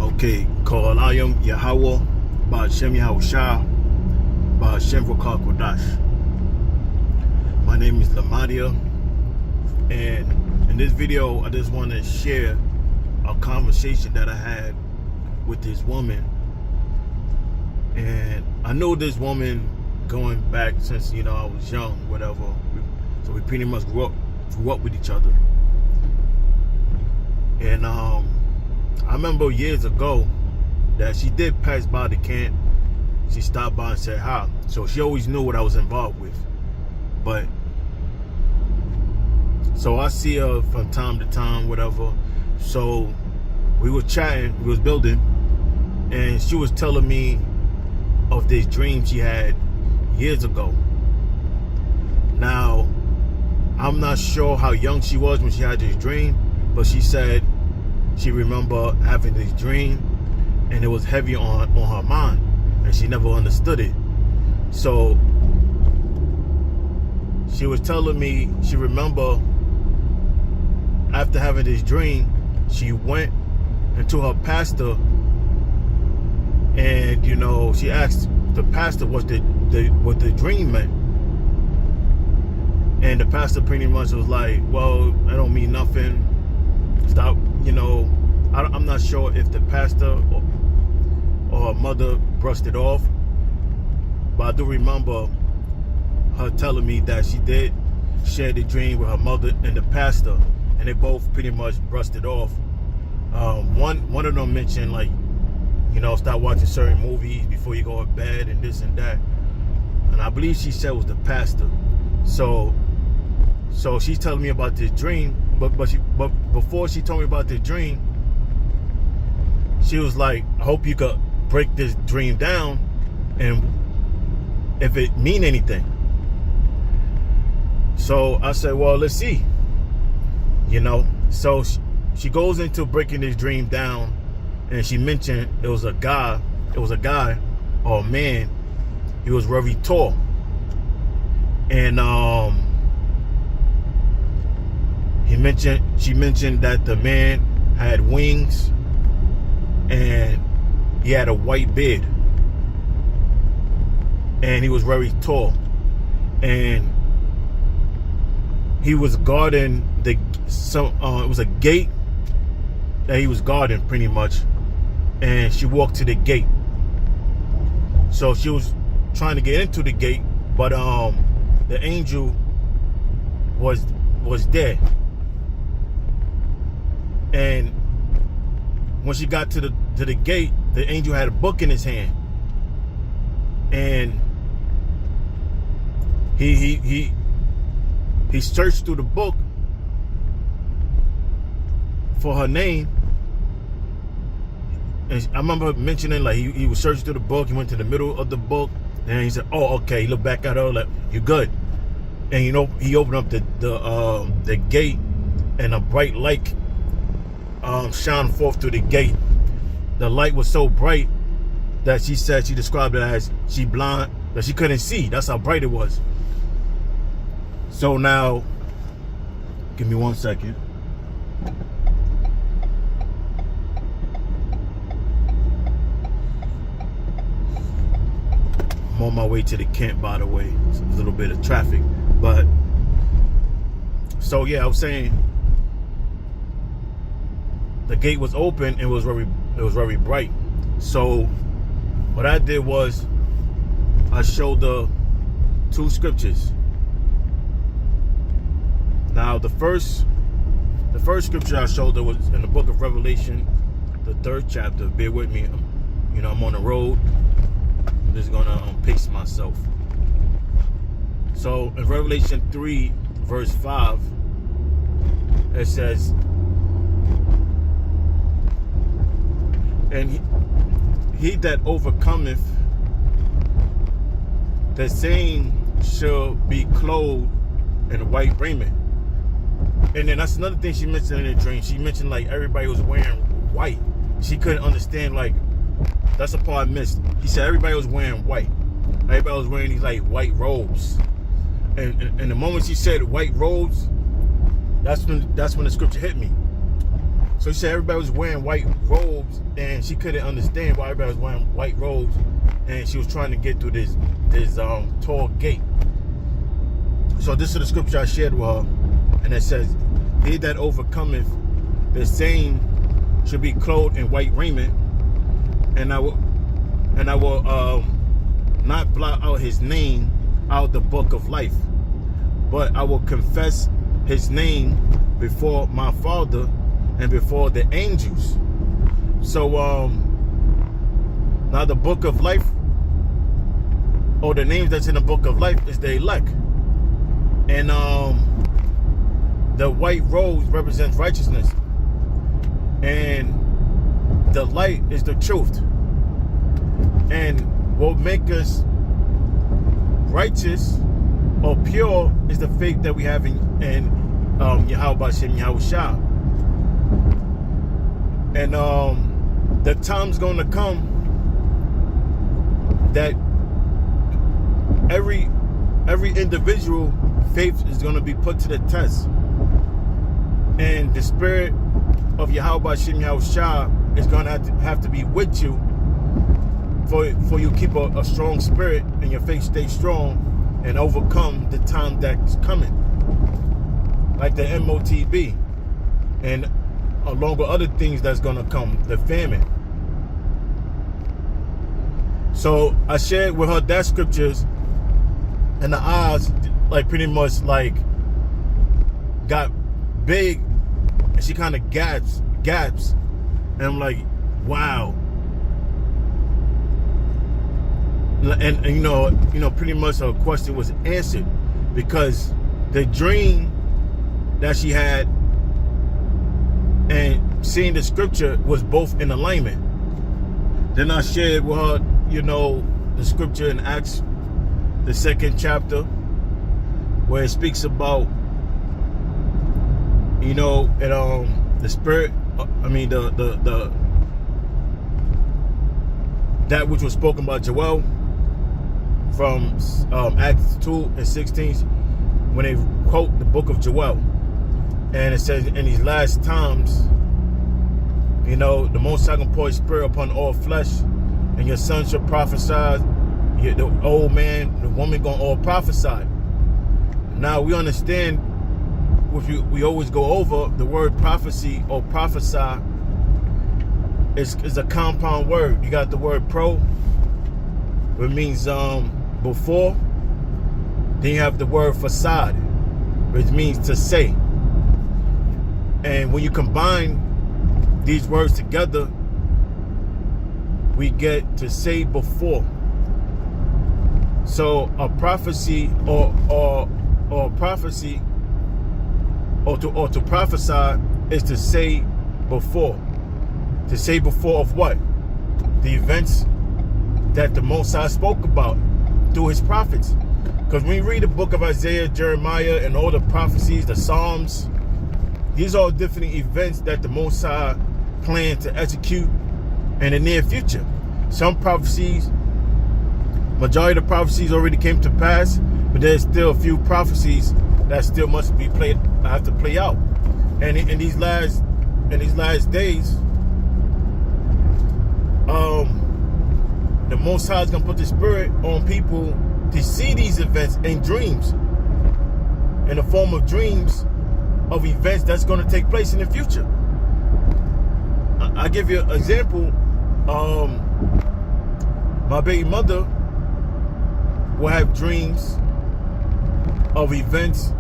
Okay, Kohalayim Yahweh, Ba'ashem Yahushua, Ba'ashem Rukah Kodash. My name is Lamadia, and in this video, I just want to share a conversation that I had with this woman. And I know this woman going back since, I was young, whatever. So we pretty much grew up with each other. And I remember years ago that she did pass by the camp. She stopped by and said hi. So she always knew what I was involved with. But so I see her from time to time, whatever. So we were chatting, we was building, and she was telling me of this dream she had years ago. Now, I'm not sure how young she was when she had this dream, but she said she remember having this dream and it was heavy on her mind and she never understood it. So she was telling me she remember after having this dream, she went into her pastor and she asked the pastor what the dream meant. And the pastor pretty much was like, well, I don't mean nothing. Stop, I'm not sure if the pastor or her mother brushed it off, but I do remember her telling me that she did share the dream with her mother and the pastor, and they both pretty much brushed it off. One of them mentioned start watching certain movies before you go to bed and this and that, and I believe she said it was the pastor. So she's telling me about this dream, but before she told me about this dream, she was like, I hope you could break this dream down and if it mean anything. So I said, well, let's see. So she goes into breaking this dream down, and she mentioned it was a guy or a man. He was very tall. And she mentioned that the man had wings and he had a white beard. And he was very tall. And he was guarding it was a gate that he was guarding pretty much. And she walked to the gate. So she was trying to get into the gate, but the angel was there. And when she got to the gate, the angel had a book in his hand. And he searched through the book for her name. And I remember mentioning he was searching through the book. He went to the middle of the book, and he said, "Oh, okay." He looked back at her like, "You good?" And he opened up the gate, and a bright light shone forth through the gate. The light was so bright that she said she described it as she blind, that she couldn't see. That's how bright it was. So now, give me 1 second. I'm on my way to the camp, by the way. It's a little bit of traffic, but so yeah, I was saying the gate was open and it was very bright. So what I did was I showed her 2 scriptures. Now the first scripture I showed her was in the book of Revelation, the 3rd chapter. Bear with me. I'm on the road. I'm just gonna pace myself. So in Revelation 3 verse 5, it says, and he that overcometh, the same shall be clothed in white raiment. And then that's another thing she mentioned in the dream. She mentioned everybody was wearing white. She couldn't understand, that's the part I missed. He said everybody was wearing white. Everybody was wearing these white robes. And the moment she said white robes, that's when the scripture hit me. So she said everybody was wearing white robes, and she couldn't understand why everybody was wearing white robes, and she was trying to get through this tall gate. So this is the scripture I shared with her, and it says, "He that overcometh, the same should be clothed in white raiment, and I will not blot out his name out of the book of life, but I will confess his name before my Father and before the angels." So now the book of life, or the names that's in the book of life, is the elect, and the white robes represents righteousness, and the light is the truth. And what make us righteous or pure is the faith that we have in Yahweh Hashem Yahushua. And the time's going to come that every individual faith is going to be put to the test, and the spirit of Yahweh Hashem Yahushua is going to have to be with you for you keep a strong spirit and your faith stay strong and overcome the time that's coming, like the MOTB, and along with other things that's going to come, the famine. So I shared with her that scriptures, and the eyes like pretty much like got big, and she kind of gaps, and I'm like, wow. And you know, pretty much her question was answered, because the dream that she had and seeing the scripture was both in alignment. Then I shared with her, the scripture in Acts, the 2nd chapter, where it speaks about, the spirit. That which was spoken by Joel from Acts 2:16, when they quote the book of Joel, and it says, in these last times, the Most High gonna pour His spirit upon all flesh, and your son shall prophesy. The old man, the woman gonna all prophesy. Now we understand, we always go over the word prophecy or prophesy is a compound word. You got the word pro, which means before. Then you have the word facade, which means to say. And when you combine these words together, we get to say before. So a prophecy or prophecy or to prophesy is to say before. To say before of what? The events that the Most High spoke about through His prophets. Because when you read the book of Isaiah, Jeremiah, and all the prophecies, the Psalms, these are all different events that the Most High planned to execute in the near future. Some prophecies, majority of the prophecies already came to pass, but there's still a few prophecies that still must be have to play out. And in these last days, the Most High is gonna put the spirit on people to see these events in dreams, in the form of dreams of events that's going to take place in the future. I give you an example. My baby mother will have dreams of events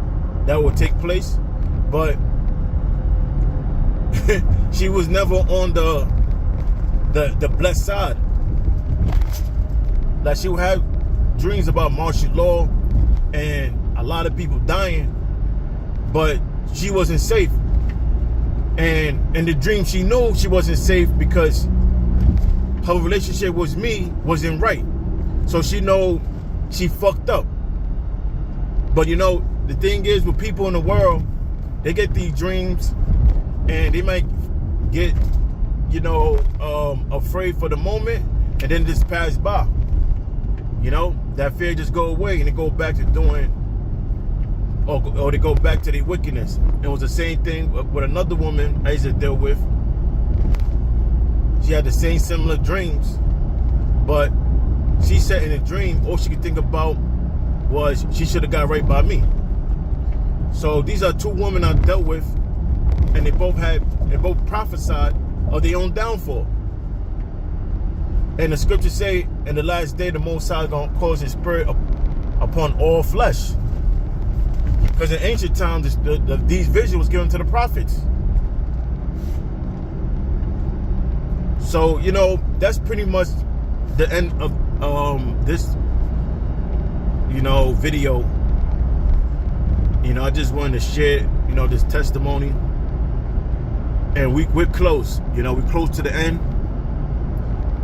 that will take place, but she was never on the blessed side. Like, she would have dreams about martial law and a lot of people dying, but she wasn't safe. And in the dream, she knew she wasn't safe because her relationship with me wasn't right. So she know she fucked up. But the thing is, with people in the world, they get these dreams and they might get, afraid for the moment, and then just pass by. That fear just go away, and they go back to doing or they go back to their wickedness. It was the same thing with another woman I used to deal with. She had the same similar dreams, but she said in a dream, all she could think about was she should have got right by me. So these are two women I dealt with, and they both prophesied of their own downfall. And the scriptures say, in the last day, the Most High is going to cause His Spirit upon all flesh. Because in ancient times, these visions was given to the prophets. So, you know, that's pretty much the end of this, you know, video. You know, I just wanted to share, you know, this testimony. And we're close. You know, we're close to the end.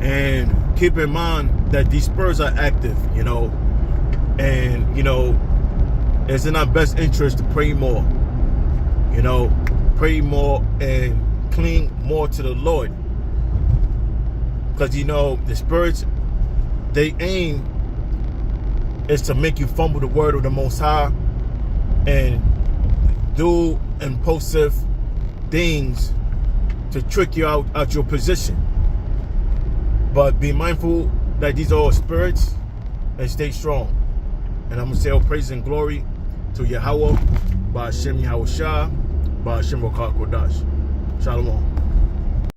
And keep in mind that these spirits are active, you know. And, you know, it's in our best interest to pray more. You know, pray more and cling more to the Lord. Because, you know, the spirits, they aim is to make you fumble the word of the Most High and do impulsive things to trick you out your position. But be mindful that these are all spirits and stay strong. And I'm going to say all praise and glory to Yahweh, Ba'ashem Yahushua, Ba'ashem Rokah Kodash. Shalom.